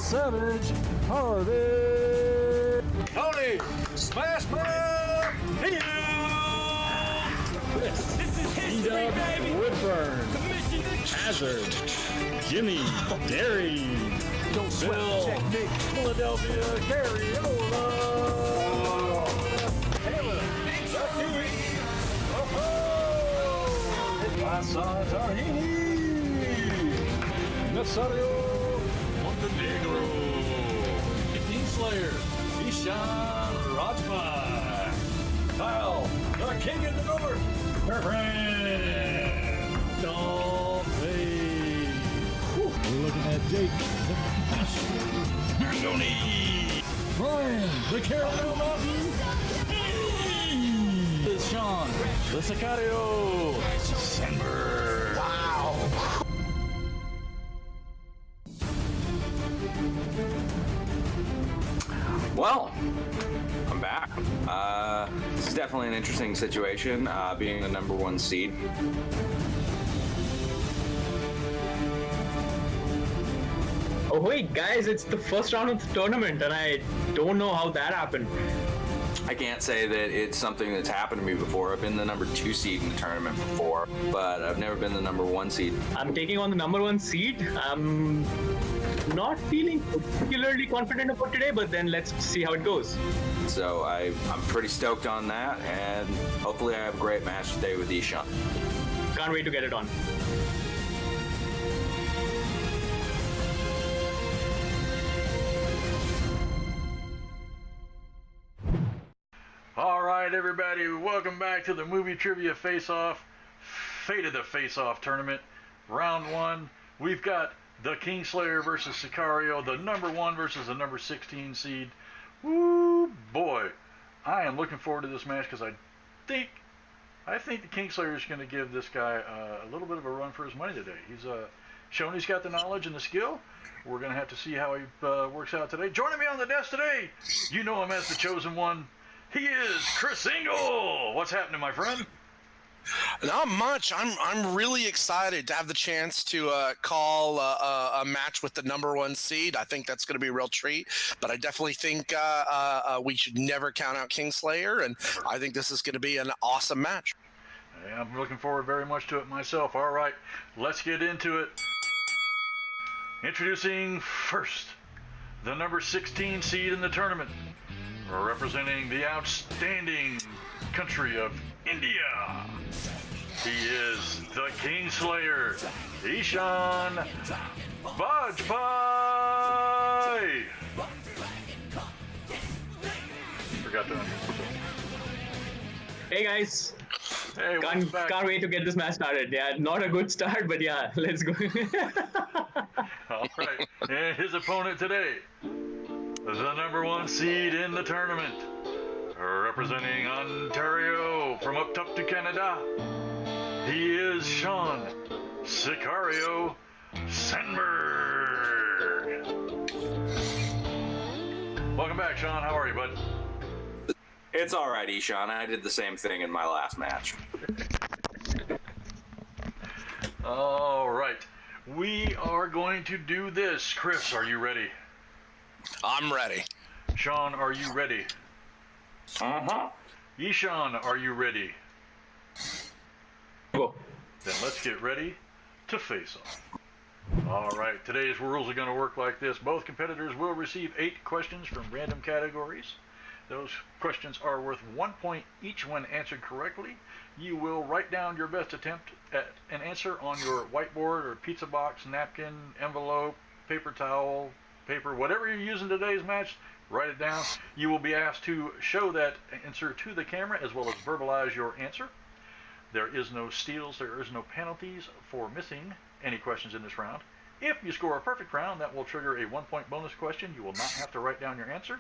Savage Hardy. Tony Smashman Hill. Chris. This is history, baby. Woodburn. Hazard. Jimmy Derry. Bill. Technique. Philadelphia Carriola. Taylor. Eeshaan Tahini. Sicario. Montenegro. Kingslayer. Eeshaan Bajpai. Kyle, the king of the north. Perfect. Dolphin. We're looking at Jake, the Andoni. Brian, the Carolina Mountain. Sean, the Sicario. Sandberg. Wow. Well, I'm back. This is definitely an interesting situation, being the number one seed. Oh wait, guys, it's the first round of the tournament and I don't know how that happened. I can't say that it's something that's happened to me before. I've been the number 2 seed in the tournament before, but I've never been the number 1 seed. I'm taking on the number 1 seed. I'm not feeling particularly confident about today, but then let's see how it goes. So I'm pretty stoked on that, and hopefully I have a great match today with Eeshaan. Can't wait to get it on. All right, everybody, welcome back to the Movie Trivia Face-Off, Fate of the Face-Off Tournament, Round 1. We've got the Kingslayer versus Sicario, the number 1 versus the number 16 seed. Woo, boy. I am looking forward to this match because I think the Kingslayer is going to give this guy a little bit of a run for his money today. He's shown he's got the knowledge and the skill. We're going to have to see how he works out today. Joining me on the desk today, you know him as the chosen one. He is Chris Engel. What's happening, my friend? Not much. I'm really excited to have the chance to call a match with the number 1 seed. I think that's going to be a real treat. But I definitely think we should never count out Kingslayer, and I think this is going to be an awesome match. Yeah, I'm looking forward very much to it myself. All right, let's get into it. Introducing first, the number 16 seed in the tournament, representing the outstanding country of India. He is the Kingslayer, Eeshaan Bajpai. Forgot to unmute. Hey guys. Hey, can't wait to get this match started. Yeah, not a good start, but yeah, let's go. All right, and his opponent today, the number 1 seed in the tournament, representing Ontario from up top to Canada, he is Sean Sicario Sandberg. Welcome back, Sean. How are you, bud? It's all right, Eeshaan. I did the same thing in my last match. All right. We are going to do this. Chris, are you ready? I'm ready. Sean, are you ready? Uh-huh. Eeshaan, are you ready? Go. Then let's get ready to face off. All right, today's rules are going to work like this. Both competitors will receive 8 questions from random categories. Those questions are worth 1 point each when answered correctly. You will write down your best attempt at an answer on your whiteboard or pizza box, napkin, envelope, paper towel, paper, whatever you're using today's match, write it down. You will be asked to show that answer to the camera as well as verbalize your answer. There is no steals, there is no penalties for missing any questions in this round. If you score a perfect round, that will trigger a 1 point bonus question. You will not have to write down your answer.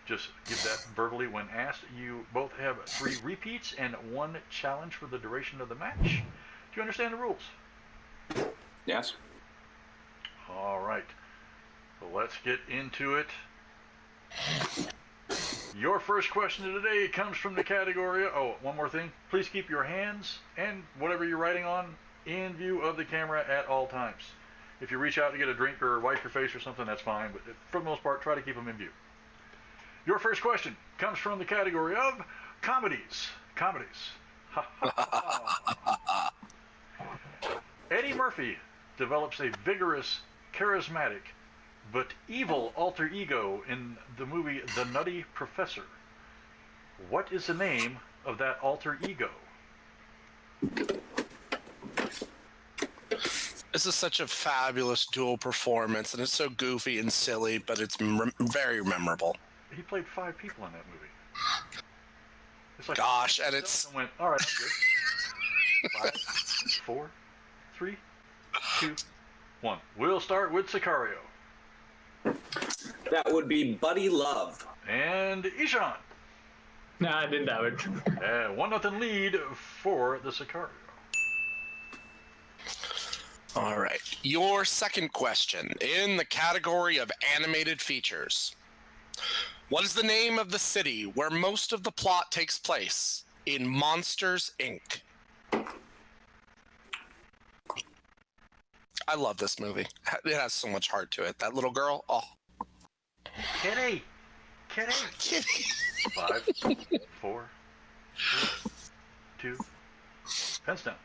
Just give that verbally when asked. You both have 3 repeats and 1 challenge for the duration of the match. Do you understand the rules? Yes. All right. So let's get into it. Your first question of the day comes from the category. Oh, one more thing. Please keep your hands and whatever you're writing on in view of the camera at all times. If you reach out to get a drink or wipe your face or something, that's fine. But for the most part, try to keep them in view. Your first question comes from the category of comedies. Eddie Murphy develops a vigorous, charismatic, but evil alter ego in the movie The Nutty Professor. What is the name of that alter ego? This is such a fabulous dual performance, and it's so goofy and silly, but it's very memorable. He played 5 people in that movie. It's like Gosh, and it's... went, all right, I'm good. 5, 4, 3, 2, 1. We'll start with Sicario. That would be Buddy Love. And Eeshaan. Nah, I didn't have it. 1-0 lead for the Sicario. All right. Your second question in the category of animated features. What is the name of the city where most of the plot takes place in Monsters, Inc.? I love this movie. It has so much heart to it. That little girl, oh. Kitty. 5, 4, 3, 2, 1. Pens down.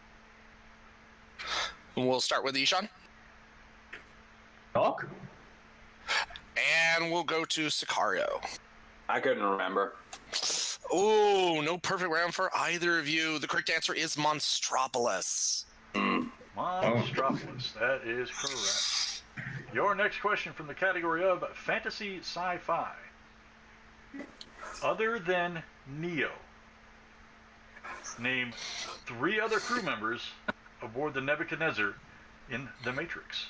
We'll start with Eeshaan. Talk? And we'll go to Sicario. I couldn't remember. Oh, no perfect round for either of you. The correct answer is Monstropolis. Monstropolis. That is correct. Your next question from the category of fantasy sci-fi. Other than Neo, name 3 other crew members aboard the Nebuchadnezzar in The Matrix.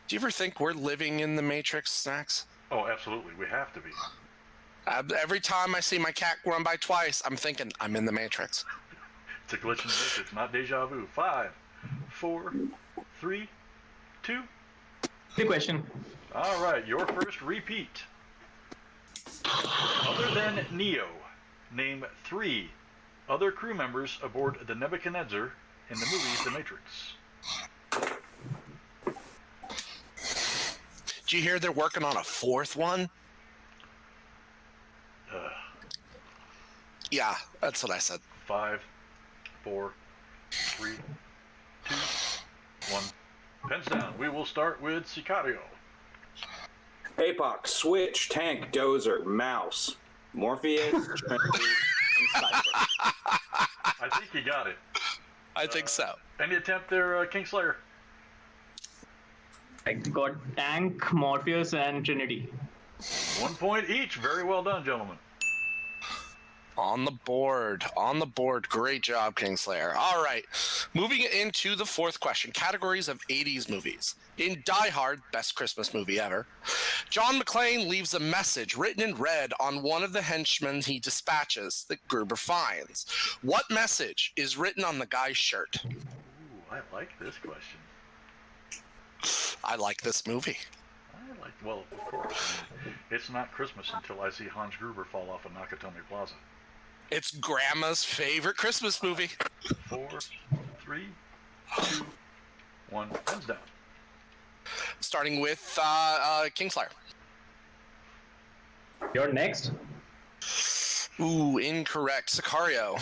Do you ever think we're living in the Matrix, Snacks? Oh, absolutely. We have to be. Every time I see my cat run by twice, I'm thinking I'm in the Matrix. It's a glitch in the Matrix, not deja vu. 5, 4, 3, 2. The question. All right, your first repeat. Other than Neo, name 3 other crew members aboard the Nebuchadnezzar in the movie The Matrix. Did you hear they're working on a 4th one? Yeah, that's what I said. 5, 4, 3, 2, 1. Pens down. We will start with Sicario. APOC, Switch, Tank, Dozer, Mouse, Morpheus, Trinity, and Cypher. I think you got it. I think so. Any attempt there, Kingslayer? I got Tank, Morpheus, and Trinity. 1 point each. Very well done, gentlemen. On the board. Great job, Kingslayer. All right. Moving into the 4th question. Categories of 80s movies. In Die Hard, best Christmas movie ever, John McClane leaves a message written in red on one of the henchmen he dispatches that Gruber finds. What message is written on the guy's shirt? Ooh, I like this question. I like this movie. Well, of course. I mean, it's not Christmas until I see Hans Gruber fall off of Nakatomi Plaza. It's Grandma's favorite Christmas movie. 4, 3, 2, 1. Hands down. Starting with Kingslayer. You're next. Ooh, incorrect. Sicario.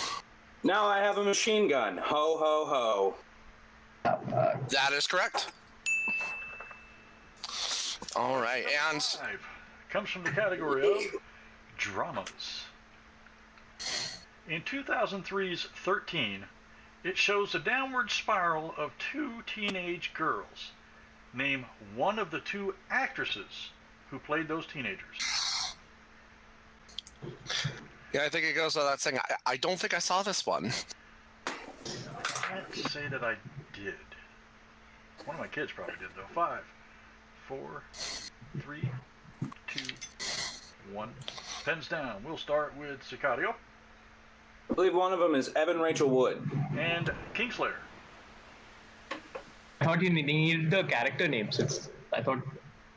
Now I have a machine gun. Ho, ho, ho. That is correct. All right, and 5 comes from the category of dramas. In 2003's 13, it shows a downward spiral of 2 teenage girls. Name one of the 2 actresses who played those teenagers. yeah, I think it goes without saying. I don't think I saw this one. I can't say that I did. One of my kids probably did, though. 5, 4, 3, 2, 1. Pens down. We'll start with Sicario. I believe one of them is Evan Rachel Wood. And Kingslayer. I thought you needed the character names. I thought.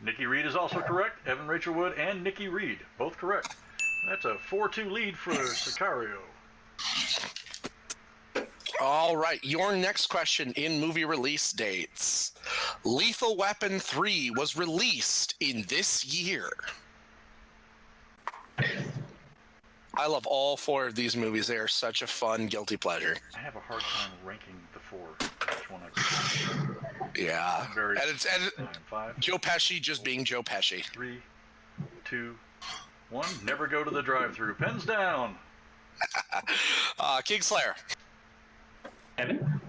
Nikki Reed is also correct. Evan Rachel Wood and Nikki Reed, both correct. That's a 4-2 lead for Sicario. All right, your next question in movie release dates. Lethal Weapon 3 was released in this year? I love all 4 of these movies. They are such a fun, guilty pleasure. I have a hard time ranking the 4. Which one I Yeah. Very. And it's 5, Joe Pesci just being Joe Pesci. 3, 2, 1. Never go to the drive-thru. Pens down. Kingslayer. 7.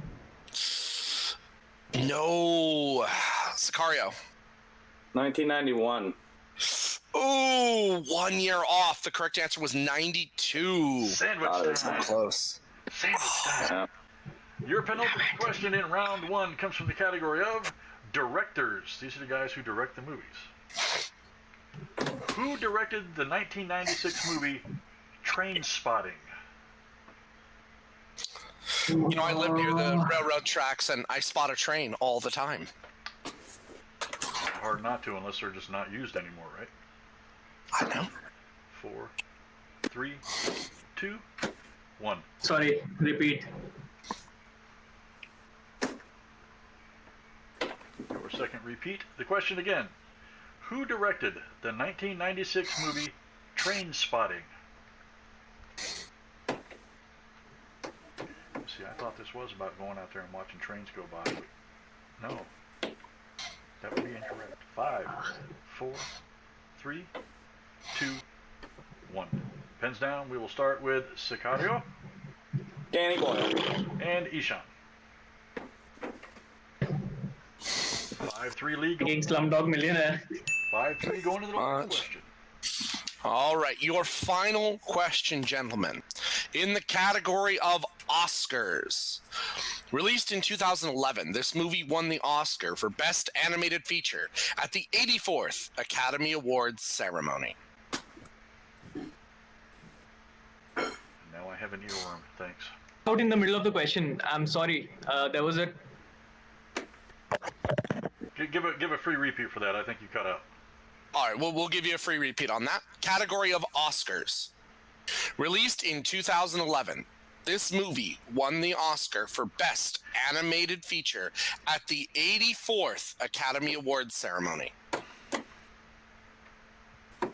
No. Sicario. 1991. Ooh, 1 year off. The correct answer was 92. Sandwich That's time. not close. Sandwich time. Your penultimate question in round 1 comes from the category of directors. These are the guys who direct the movies. Who directed the 1996 movie Train Spotting? You know, I live near the railroad tracks, and I spot a train all the time. Hard not to, unless they're just not used anymore, right? I know. 4, 3, 2, 1. Sorry, repeat. Your second repeat. The question again. Who directed the 1996 movie Train Spotting? See, I thought this was about going out there and watching trains go by, but no. That would be incorrect. 5, 4, 3, 2, 1. Pens down. We will start with Sicario Danny Boyle. and Eeshaan. 5-3 lead. King Slumdog Millionaire. 5-3 going to the last question. All right, your final question, gentlemen. In the category of Oscars. Released in 2011, this movie won the Oscar for Best Animated Feature at the 84th Academy Awards ceremony. Now I have an earworm. Thanks. Out in the middle of the question. I'm sorry. There was a. Give a free repeat for that. I think you cut out. All right, well, we'll give you a free repeat on that. Category of Oscars. Released in 2011, this movie won the Oscar for Best Animated Feature at the 84th Academy Awards ceremony. You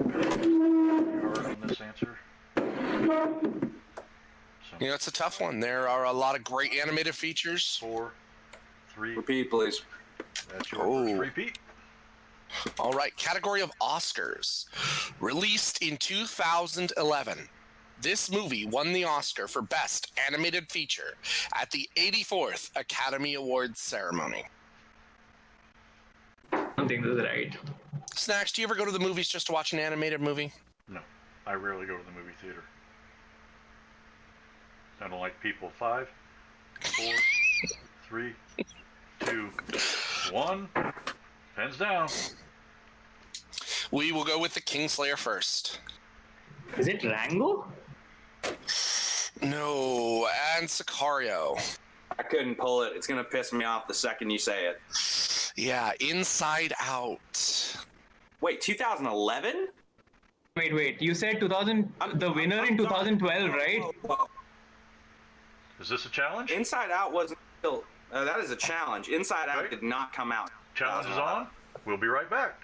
heard on this answer. You know, it's a tough one. There are a lot of great animated features. 4, 3. Repeat, please. That's your first Oh. repeat. All right, category of Oscars. Released in 2011, this movie won the Oscar for Best Animated Feature at the 84th Academy Awards ceremony. I don't think this is right. Snacks, do you ever go to the movies just to watch an animated movie? No, I rarely go to the movie theater. I don't like people. 5, 4, 3, 2, 1. Pens down. We will go with the Kingslayer first. Is it Rango? No, and Sicario. I couldn't pull it. It's going to piss me off the second you say it. Yeah, Inside Out. Wait, 2011? Wait. You said 2000. The winner in 2012, right? Is this a challenge? Inside Out wasn't still. That is a challenge. Inside Out Okay. did not come out. Challenge is on. We'll be right back.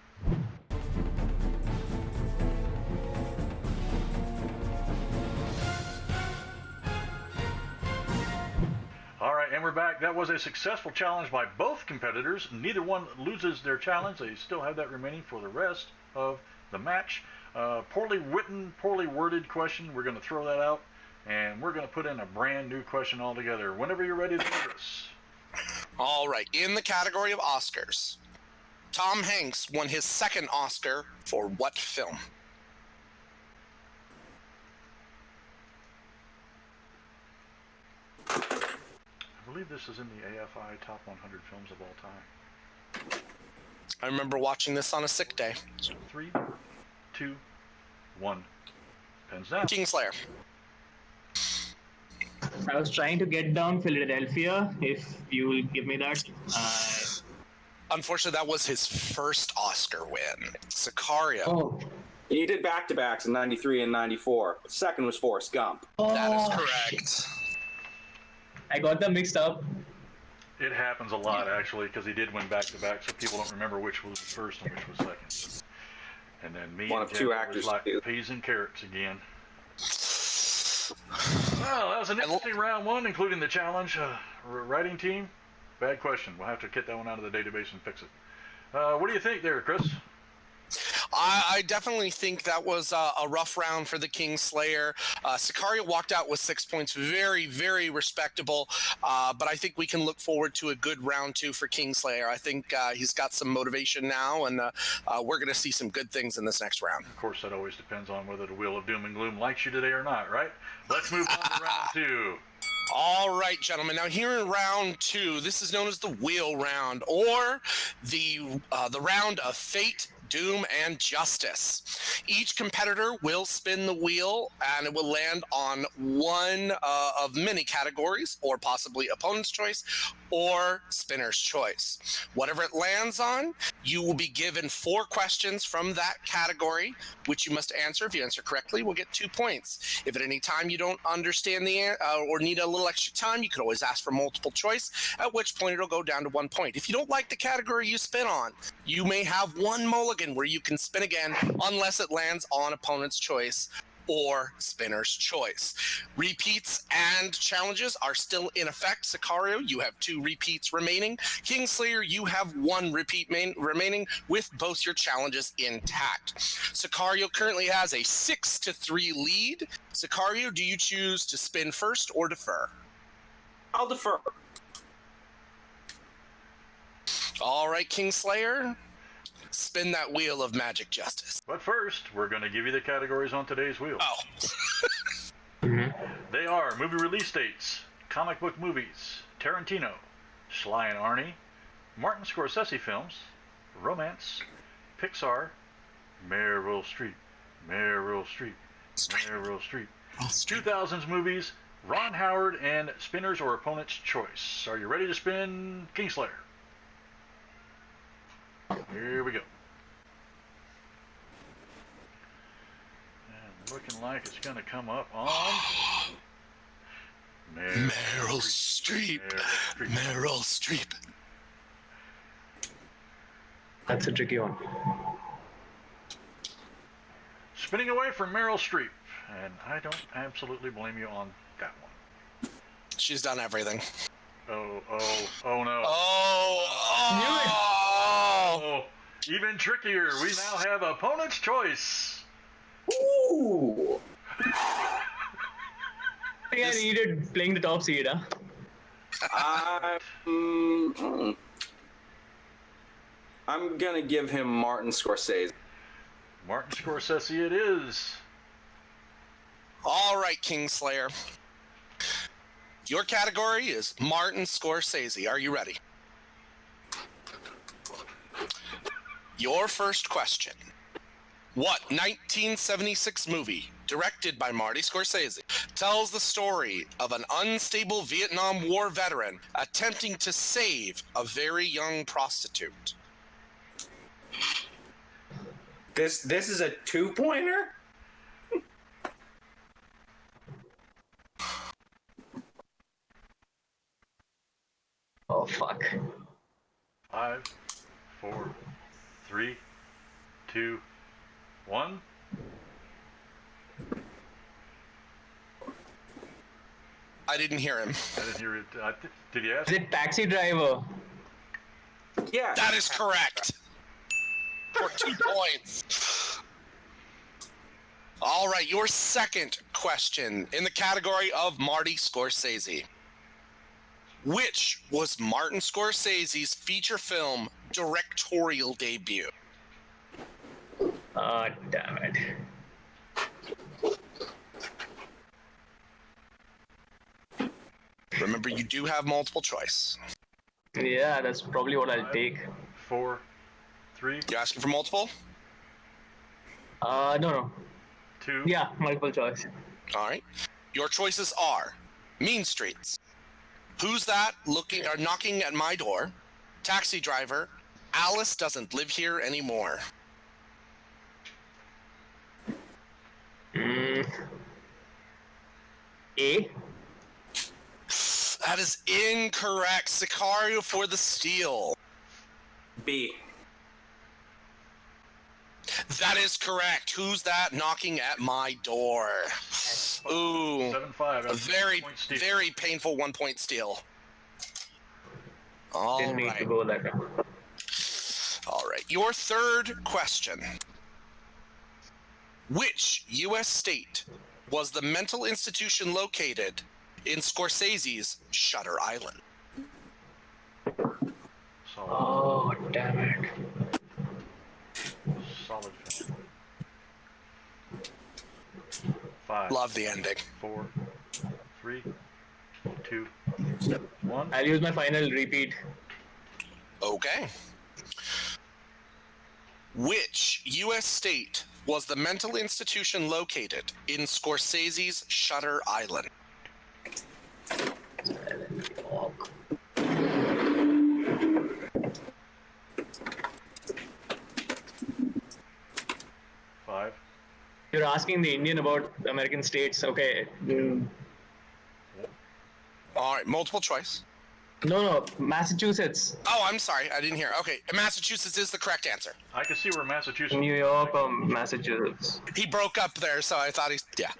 All right, and we're back. That was a successful challenge by both competitors. Neither one loses their challenge. They still have that remaining for the rest of the match. Poorly written, poorly worded question. We're going to throw that out, and we're going to put in a brand new question altogether. Whenever you're ready to do this. All right, in the category of Oscars, Tom Hanks won his second Oscar for what film? I believe this is in the AFI Top 100 Films of All Time. I remember watching this on a sick day. 3, 2, 1. Pens down. Kingslayer. I was trying to get down Philadelphia, if you will give me that. Unfortunately, that was his first Oscar win. Sicario. Oh. He did back-to-backs in 93 and 94. The second was Forrest Gump. That is correct. I got them mixed up. It happens a lot, actually, because he did win back-to-back, so people don't remember which was first and which was second. And then me One and of two Jen actors was like too. peas and carrots again. Well, that was an interesting round one, including the challenge. Writing team, bad question. We'll have to get that one out of the database and fix it. What do you think there, Chris? I definitely think that was a rough round for the Kingslayer. Sicario walked out with 6 points, very, very respectable. But I think we can look forward to a good round two for Kingslayer. I think he's got some motivation now, and we're going to see some good things in this next round. Of course, that always depends on whether the Wheel of Doom and Gloom likes you today or not, right? Let's move on to round two. All right, gentlemen. Now here in round two, this is known as the wheel round, or the round of fate, doom, and justice. Each competitor will spin the wheel, and it will land on one of many categories, or possibly opponent's choice, or spinner's choice. Whatever it lands on, you will be given 4 questions from that category, which you must answer. If you answer correctly, we'll get 2 points. If at any time you don't understand the or need a little extra time, you could always ask for multiple choice, at which point it'll go down to 1 point. If you don't like the category you spin on, you may have one mulligan where you can spin again unless it lands on opponent's choice or spinner's choice. Repeats and challenges are still in effect. Sicario, you have 2 repeats remaining. Kingslayer, you have 1 repeat remaining with both your challenges intact. Sicario currently has a 6-3 lead. Sicario, do you choose to spin first or defer? I'll defer. All right, Kingslayer, spin that wheel of magic justice. But first, we're going to give you the categories on today's wheel. Oh. They are movie release dates, comic book movies, Tarantino, Sly and Arnie, Martin Scorsese films, romance, Pixar, Meryl Streep, Meryl Streep, Meryl Streep, 2000s movies, Ron Howard, and spinner's or opponent's choice. Are you ready to spin, Kingslayer? Here we go. And looking like it's going to come up on Meryl Streep. Meryl Streep. That's a tricky one. Spinning away from Meryl Streep, and I don't absolutely blame you on that one. She's done everything. Oh no. Oh, Even trickier. We now have opponent's choice. Ooh. I think I needed playing the top seed, huh? I'm gonna give him Martin Scorsese. Martin Scorsese it is. All right, Kingslayer. Your category is Martin Scorsese. Are you ready? Your first question. What 1976 movie, directed by Marty Scorsese, tells the story of an unstable Vietnam War veteran attempting to save a very young prostitute? This is a 2-pointer? Oh, fuck. 5, 4, 3, 2, 1. I didn't hear him. I didn't hear it. Did you ask? Is it Taxi Driver? Yeah. That is correct. For 2 points. All right, your second question in the category of Marty Scorsese. Which was Martin Scorsese's feature film directorial debut? Oh, damn it. Remember, you do have multiple choice. Yeah, that's probably what I'll take. 4, 3, You asking for multiple? No. 2. Yeah, multiple choice. All right. Your choices are Mean Streets, Who's That Looking or Knocking at My Door, Taxi Driver, Alice Doesn't Live Here Anymore. A? That is incorrect. Sicario for the steal. B. That is correct. Who's that knocking at my door? Ooh. 7-5. A very painful 1-point steal. All Didn't need to right. go that route. All right. Your third question. Which U.S. state was the mental institution located in Scorsese's Shutter Island? Solid. Oh, damn it. Solid film. 5. Love the ending. 4, 3, 2, 1. I'll use my final repeat. Okay. Which U.S. state was the mental institution located in Scorsese's Shutter Island? Five. You're asking the Indian about American states. Okay. All right, multiple choice. No, Massachusetts. Oh, I'm sorry, I didn't hear. Okay, Massachusetts is the correct answer. I can see where Massachusetts. New York or Massachusetts. He broke up there, so I thought yeah.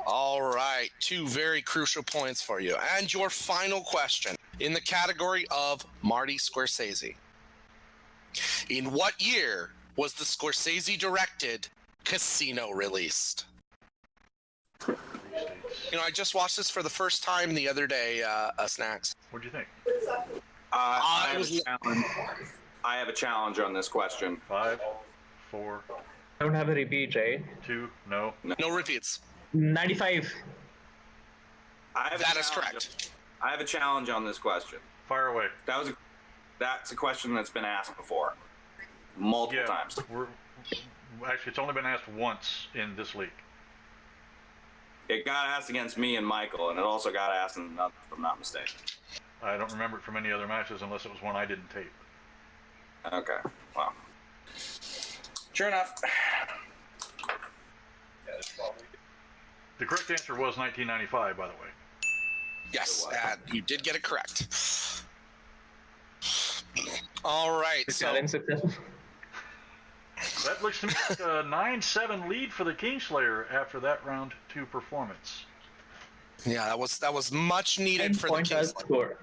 All right, 2 very crucial points for you. And your final question in the category of Marty Scorsese. In what year was the Scorsese-directed Casino released? You know, I just watched this for the first time the other day, Snacks. What'd you think? I have a challenge on this question. 5, 4, I don't have a repeat, right? 2, no. No repeats. 95. That is correct. I have a challenge on this question. Fire away. That's a question that's been asked before, multiple times. Actually, it's only been asked once in this league. It got asked against me and Michael, and it also got asked in another, if I'm not mistaken. I don't remember it from any other matches unless it was one I didn't tape. Okay, well. Sure enough. The correct answer was 1995, by the way. Yes, you did get it correct. All right. The So, challenge successful. That looks to me like a 9-7 lead for the Kingslayer after that round 2 performance. yeah, that was much needed 10 for the points Kings. score.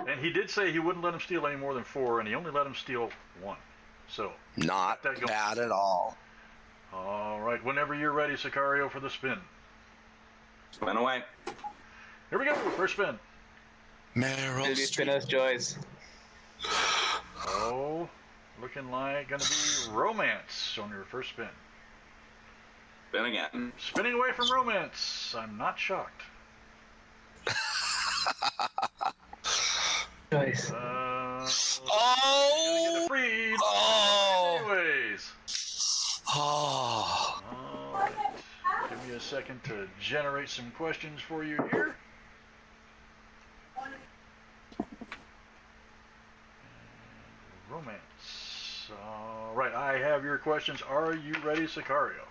And he did say he wouldn't let him steal any more than 4, and he only let him steal 1. So, Not that going. bad at all. All right, whenever you're ready, Sicario, for the spin. Spin away. Here we go, first spin. Meryl Will be Streep. spinner's choice. Oh, looking like gonna be romance on your first spin. Spin again. Spinning away from romance. I'm not shocked. Choice. Oh! Freed. Oh! Anyways. Oh! All right. Give me a second to generate some questions for you here. Romance. All right, I have your questions. Are you ready, Sicario?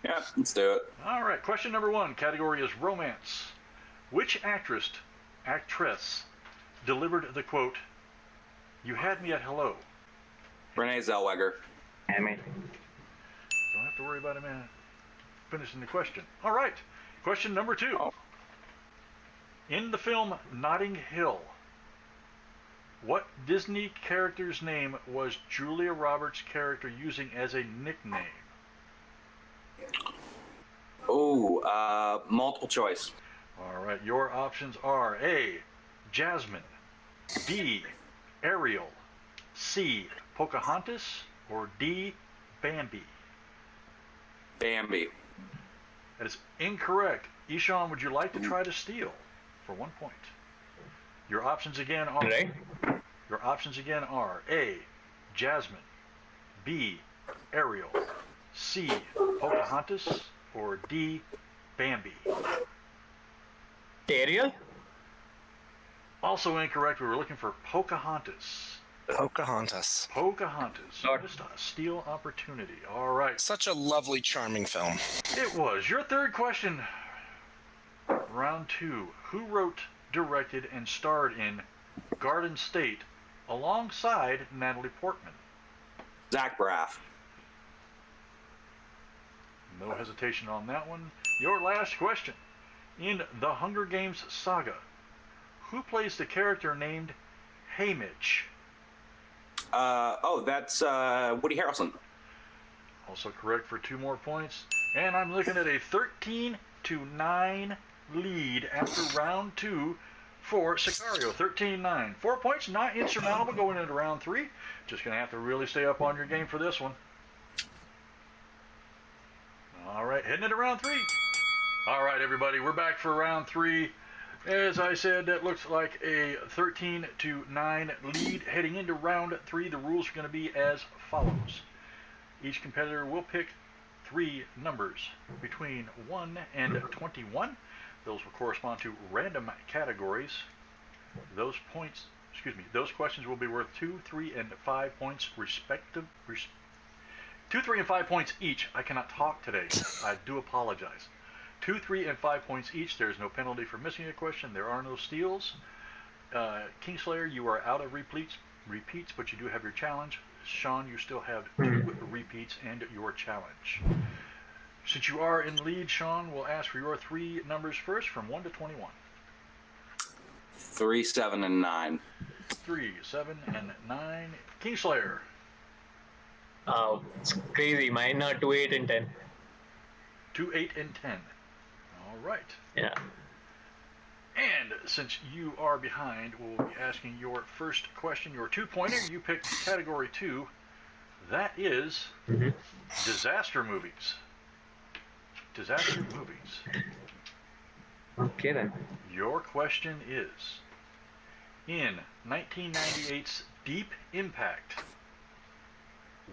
Yeah, let's do it. All right, question number 1. Category is romance. Which actress delivered the quote, "You had me at hello"? Renee Zellweger. Damn it. Don't have to worry about him finishing the question. All right, question number 2. Oh. In the film Notting Hill, what Disney character's name was Julia Roberts' character using as a nickname? Oh, multiple choice. All right, your options are A, Jasmine, B, Ariel, C, Pocahontas, or D, Bambi? Bambi. That is incorrect. Eeshaan, would you like to try to steal for 1 point? Your options again are Right? Your options again are A, Jasmine, B, Ariel, C, Pocahontas, or D, Bambi? Ariel? Also incorrect. We were looking for Pocahontas. Pocahontas. Pocahontas. Lord. Missed a steal opportunity. All right. Such a lovely, charming film. It was. Your third question. Round 2. Who wrote, directed, and starred in Garden State alongside Natalie Portman? Zach Braff. No hesitation on that one. Your last question. In the Hunger Games saga, who plays the character named Haymitch? That's Woody Harrelson. Also correct for 2 more points. And I'm looking at a 13-9 lead after round 2 for Sicario. 13-9. 4 points, not insurmountable going into round 3. Just going to have to really stay up on your game for this one. All right, heading into round 3. All right, everybody, we're back for round 3. As I said, that looks like a 13-9 lead heading into round 3. The rules are going to be as follows. Each competitor will pick 3 numbers between 1 and 21. Those will correspond to random categories. Those questions will be worth 2, 3, and 5 points respective. 2, 3, and 5 points each. I cannot talk today. I do apologize. 2, 3, and 5 points each. There's no penalty for missing a question. There are no steals. Kingslayer, you are out of repeats, but you do have your challenge. Sean, you still have 2 repeats and your challenge. Since you are in lead, Sean, we'll ask for your 3 numbers first from 1 to 21. 3, 7, and 9. 3, 7, and 9. Kingslayer. Oh, it's crazy. Mine are 2, 8, and 10. 2, 8, and 10. All right. Yeah. And since you are behind, we'll be asking your first question, your 2-pointer. You picked category 2. That is disaster movies. Disaster movies. Okay then. Your question is, in 1998's Deep Impact,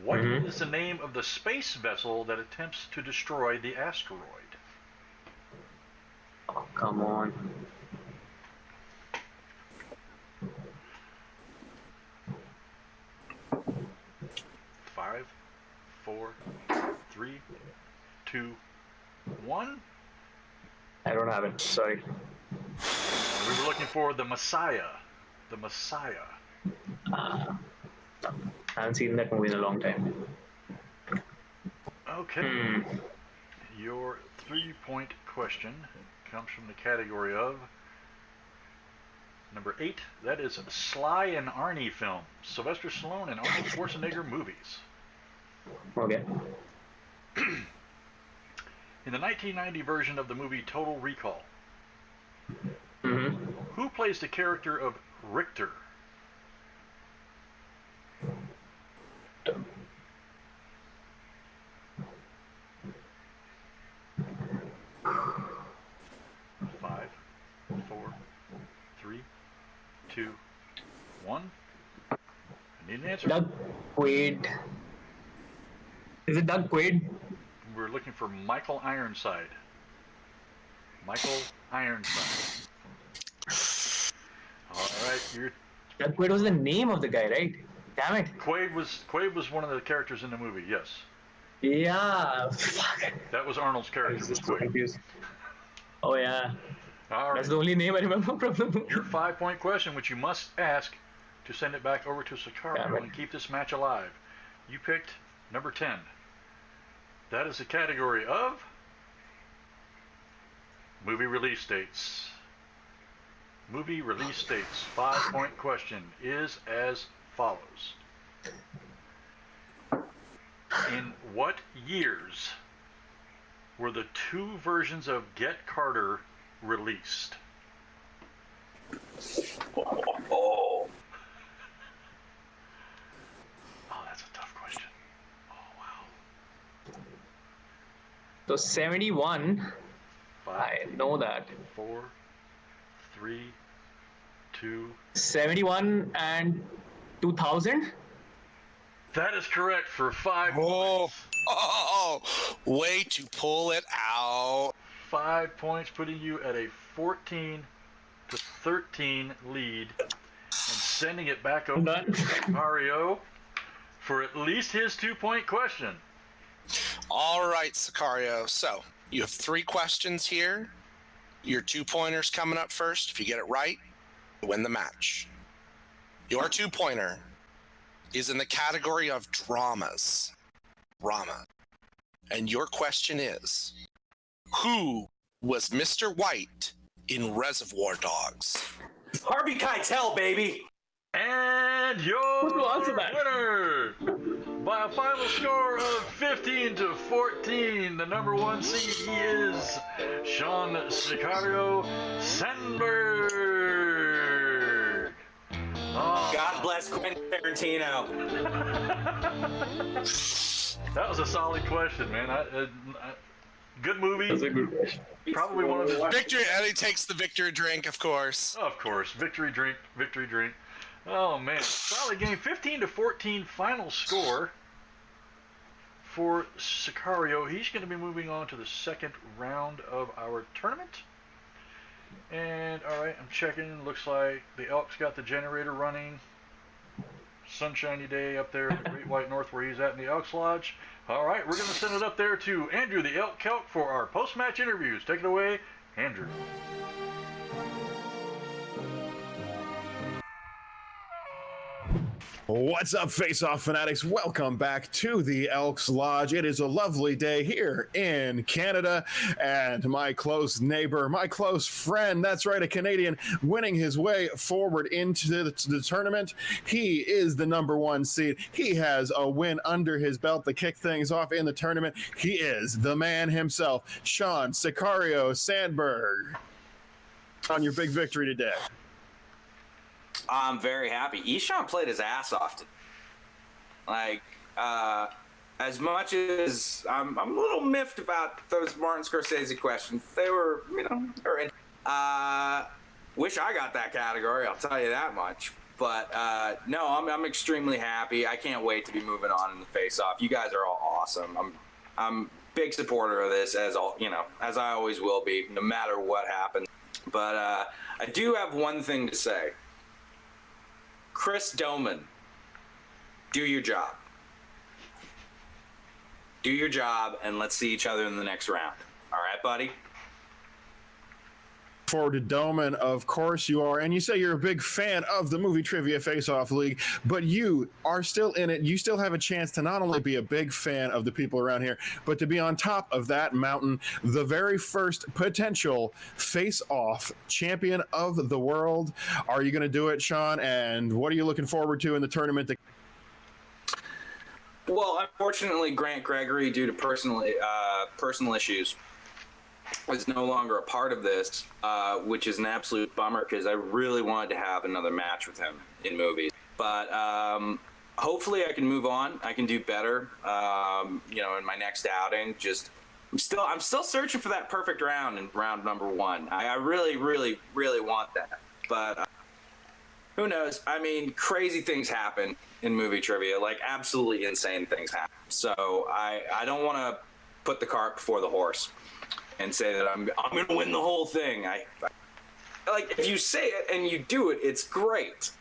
what is the name of the space vessel that attempts to destroy the asteroid? Oh, come on. Five, 4, 3, 2, 1. I don't have it. Sorry. We were looking for the Messiah. The Messiah. I haven't seen that movie in a long time. Okay. Your 3-point question comes from the category of number 8. That is Sly and Arnie film. Sylvester Stallone and Arnold Schwarzenegger movies. Okay. In the 1990 version of the movie Total Recall, who plays the character of Richter? Five, 4, 3, 2, 1. I need an answer. Doug Quaid. Is it Doug Quaid? We're looking for Michael Ironside. Michael Ironside. All right, Doug Quaid was the name of the guy, right? Damn it. Quaid was one of the characters in the movie. Yes, Yeah. Fuck. that was Arnold's I character. was Was just so Quaid. confused. Oh yeah. All right. That's the only name I remember from the movie. Your 5-point question, which you must ask to send it back over to Sicario and keep this match alive. You picked number 10. That is the category of movie release dates. Movie release dates. 5-point question is as follows. In what years were the 2 versions of Get Carter released? Oh. Oh, that's a tough question. Oh, wow. So 71. 5, I know that. 4, 3, 2. 71 and 2000. That is correct for 5 Oh, points. way to pull it out. 5 points, putting you at a 14-13 lead. And sending it back over to Mario for at least his 2-point question. All right, Sicario. So you have 3 questions here. Your 2-pointer's coming up first. If you get it right, you win the match. Your 2-pointer is in the category of dramas. Drama. And your question is, who was Mr. White in Reservoir Dogs? Harvey Keitel, baby. And your Who answered that? winner, by a final score of 15-14, the number 1 seed, he is Sean Sicario Sandberg. Oh. God bless Quentin Tarantino. That was a solid question, man. Good movie. That's a good question. Probably one of the... Victory, and he takes the victory drink, of course. Of course. Victory drink. Victory drink. Oh, man. Solid game. 15-14 final score for Sicario. He's going to be moving on to the second round of our tournament. And, all right, I'm checking. Looks like the Elk's got the generator running. Sunshiny day up there at the Great White North where he's at in the Elks Lodge. All right, we're going to send it up there to Andrew the Elk Kelk for our post-match interviews. Take it away, Andrew. What's up, Face-Off fanatics? Welcome back to the Elks Lodge. It is a lovely day here in Canada, and my close neighbor, my close friend, that's right, a Canadian, winning his way forward into the tournament. He is the number 1 seed. He has a win under his belt to kick things off in the tournament. He is the man himself, Sean Sicario Sandberg. On your big victory today. I'm very happy. Eeshaan played his ass off today. Like, as much as I'm a little miffed about those Martin Scorsese questions, they were, they were in. Wish I got that category, I'll tell you that much. But no, I'm extremely happy. I can't wait to be moving on in the face-off. You guys are all awesome. I'm big supporter of this, as as I always will be, no matter what happens. But I do have one thing to say. Chris Doman, do your job. Do your job, and let's see each other in the next round. All right, buddy? Forward to Doman, of course you are, and you say you're a big fan of the Movie Trivia Face-Off League, but you are still in it. You still have a chance to not only be a big fan of the people around here, but to be on top of that mountain, the very first potential Face-Off champion of the world. Are you going to do it, Sean? And what are you looking forward to in the tournament? Well, unfortunately, Grant Gregory, due to personal issues, is no longer a part of this, which is an absolute bummer because I really wanted to have another match with him in movies. But hopefully I can move on. I can do better, in my next outing. I'm still searching for that perfect round in round number 1. I really, really, really want that. But who knows? I mean, crazy things happen in movie trivia, like absolutely insane things happen. So I don't want to put the cart before the horse and say that I'm going to win the whole thing. I like, if you say it and you do it, it's great.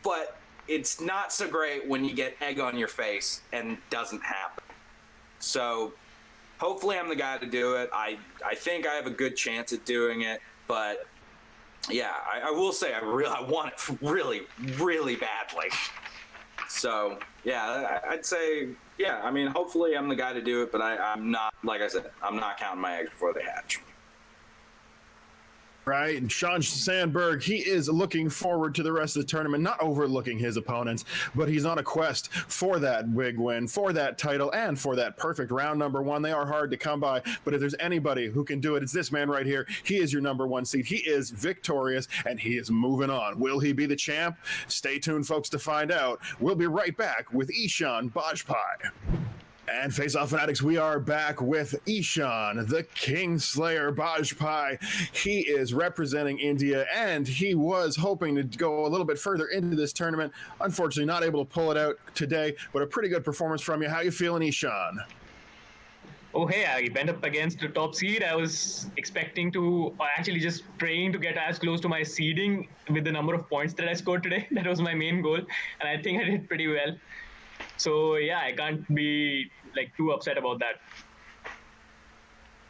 But it's not so great when you get egg on your face and it doesn't happen. So hopefully I'm the guy to do it. I think I have a good chance at doing it. But yeah, I will say I want it really, really badly. So yeah, I'd say, yeah, I mean, hopefully I'm the guy to do it, but I'm not, like I said, I'm not counting my eggs before they hatch. Right, and Sean Sandberg, he is looking forward to the rest of the tournament, not overlooking his opponents, but he's on a quest for that big win, for that title, and for that perfect round number 1. They are hard to come by, but if there's anybody who can do it, it's this man right here. He is your number 1 seed. He is victorious, and he is moving on. Will he be the champ? Stay tuned, folks, to find out. We'll be right back with Eeshaan Bajpai. And Face-Off fanatics, we are back with Eeshaan, the Kingslayer Bajpai. He is representing India, and he was hoping to go a little bit further into this tournament. Unfortunately, not able to pull it out today, but a pretty good performance from you. How you feeling, Eeshaan? Oh, hey, I went up against the top seed. I was expecting to, or actually just praying to get as close to my seeding with the number of points that I scored today. That was my main goal. And I think I did pretty well. So, yeah, I can't be like too upset about that.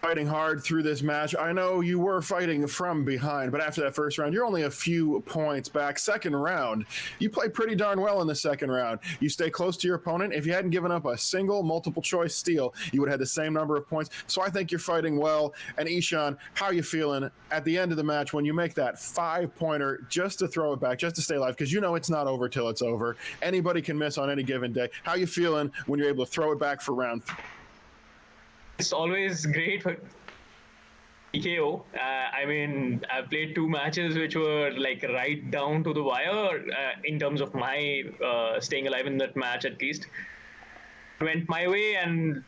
Fighting hard through this match. I know you were fighting from behind, but after that first round, you're only a few points back. Second round, you played pretty darn well in the second round. You stay close to your opponent. If you hadn't given up a single multiple choice steal, you would have had the same number of points. So I think you're fighting well. And Eeshaan, how are you feeling at the end of the match when you make that 5-pointer just to throw it back, just to stay alive? Because you know it's not over till it's over. Anybody can miss on any given day. How are you feeling when you're able to throw it back for round 3? It's always great for TKO. I mean, I've played 2 matches which were like right down to the wire in terms of my staying alive in that match at least. Went my way and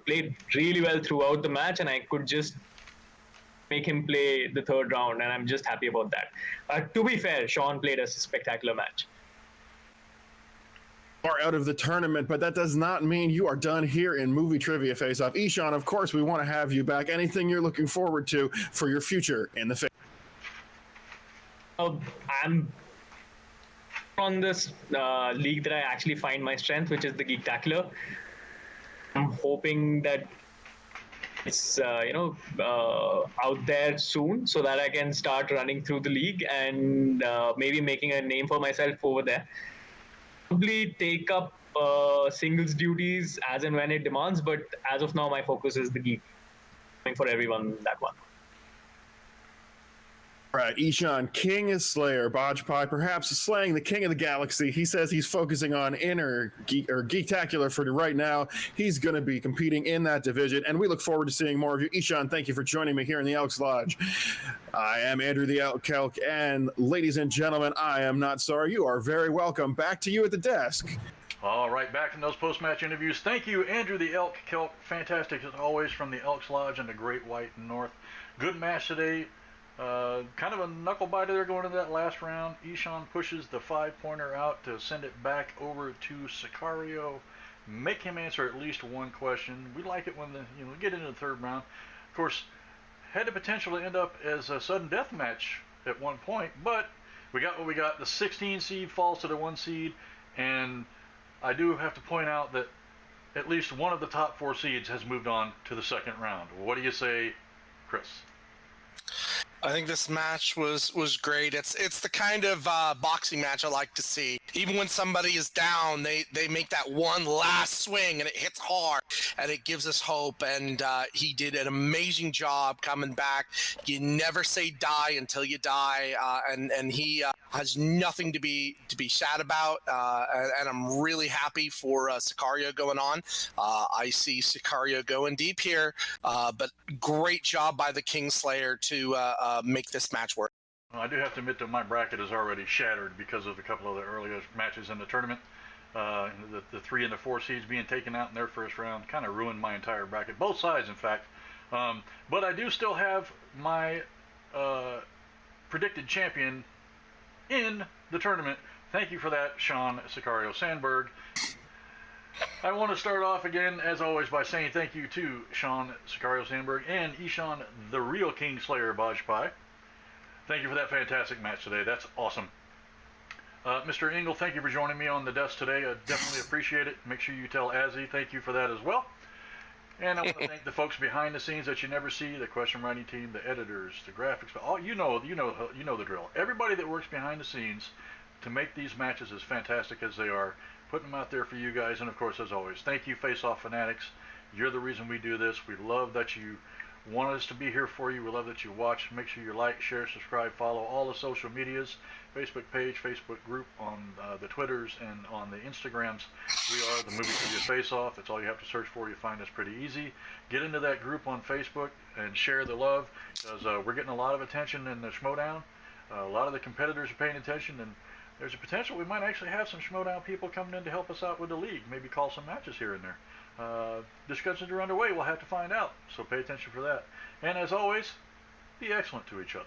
played really well throughout the match, and I could just make him play the third round, and I'm just happy about that. To be fair, Sean played a spectacular match. Are out of the tournament, but that does not mean you are done here in Movie Trivia Face Off. Eeshaan, of course, we want to have you back. Anything you're looking forward to for your future in the face? I'm on this league that I actually find my strength, which is the Geektacular. I'm hoping that it's out there soon so that I can start running through the league and maybe making a name for myself over there. Probably take up singles duties as and when it demands, but as of now, my focus is the geek. For everyone, that one. All right, Eeshaan, Kingslayer, Bajpai, perhaps slaying the king of the galaxy. He says he's focusing on inner Geektacular for right now. He's going to be competing in that division, and we look forward to seeing more of you. Eeshaan, thank you for joining me here in the Elks Lodge. I am Andrew the Elk Kelk, and ladies and gentlemen, I am not sorry. You are very welcome. Back to you at the desk. All right, back in those post-match interviews. Thank you, Andrew the Elk Kelk. Fantastic as always from the Elks Lodge and the Great White North. Good match today. Kind of a knuckle biter there going into that last round. Eeshaan pushes the 5-pointer out to send it back over to Sicario. Make him answer at least one question. We like it when we get into the third round. Of course, had the potential to end up as a sudden death match at one point, but we got what we got. The 16 seed falls to the 1 seed, and I do have to point out that at least one of the top 4 seeds has moved on to the second round. What do you say, Chris? I think this match was great. It's the kind of boxing match I like to see. Even when somebody is down, they make that one last swing and it hits hard and it gives us hope. And he did an amazing job coming back. You never say die until you die, and he has nothing to be sad about. And I'm really happy for Sicario going on. I see Sicario going deep here, but great job by the Kingslayer to make this match work. Well, I do have to admit that my bracket is already shattered because of a couple of the earlier matches in the tournament. The 3 and the 4 seeds being taken out in their first round kind of ruined my entire bracket. Both sides, in fact. But I do still have my predicted champion in the tournament. Thank you for that, Sean Sicario Sandberg. I want to start off again, as always, by saying thank you to Sean Sicario Sandberg and Eeshaan, the real Kingslayer Bajpai. Thank you for that fantastic match today. That's awesome. Mr. Engel, thank you for joining me on the desk today. I definitely appreciate it. Make sure you tell Azzy thank you for that as well. And I want to thank the folks behind the scenes that you never see, the question writing team, the editors, the graphics, all you know the drill. Everybody that works behind the scenes to make these matches as fantastic as they are, putting them out there for you guys. And of course, as always, thank you, Face Off Fanatics. You're the reason we do this. We love that you want us to be here for you. We love that you watch. Make sure you like, share, subscribe, follow all the social medias, Facebook page, Facebook group, on the Twitters, and on the Instagrams. We are the Movie Trivia Face Off. That's all you have to search for. You find us pretty easy. Get into that group on Facebook and share the love, because we're getting a lot of attention in the Schmodown. A lot of the competitors are paying attention, and there's a potential we might actually have some Schmodown people coming in to help us out with the league, maybe call some matches here and there. Discussions are underway. We'll have to find out, so pay attention for that. And as always, be excellent to each other.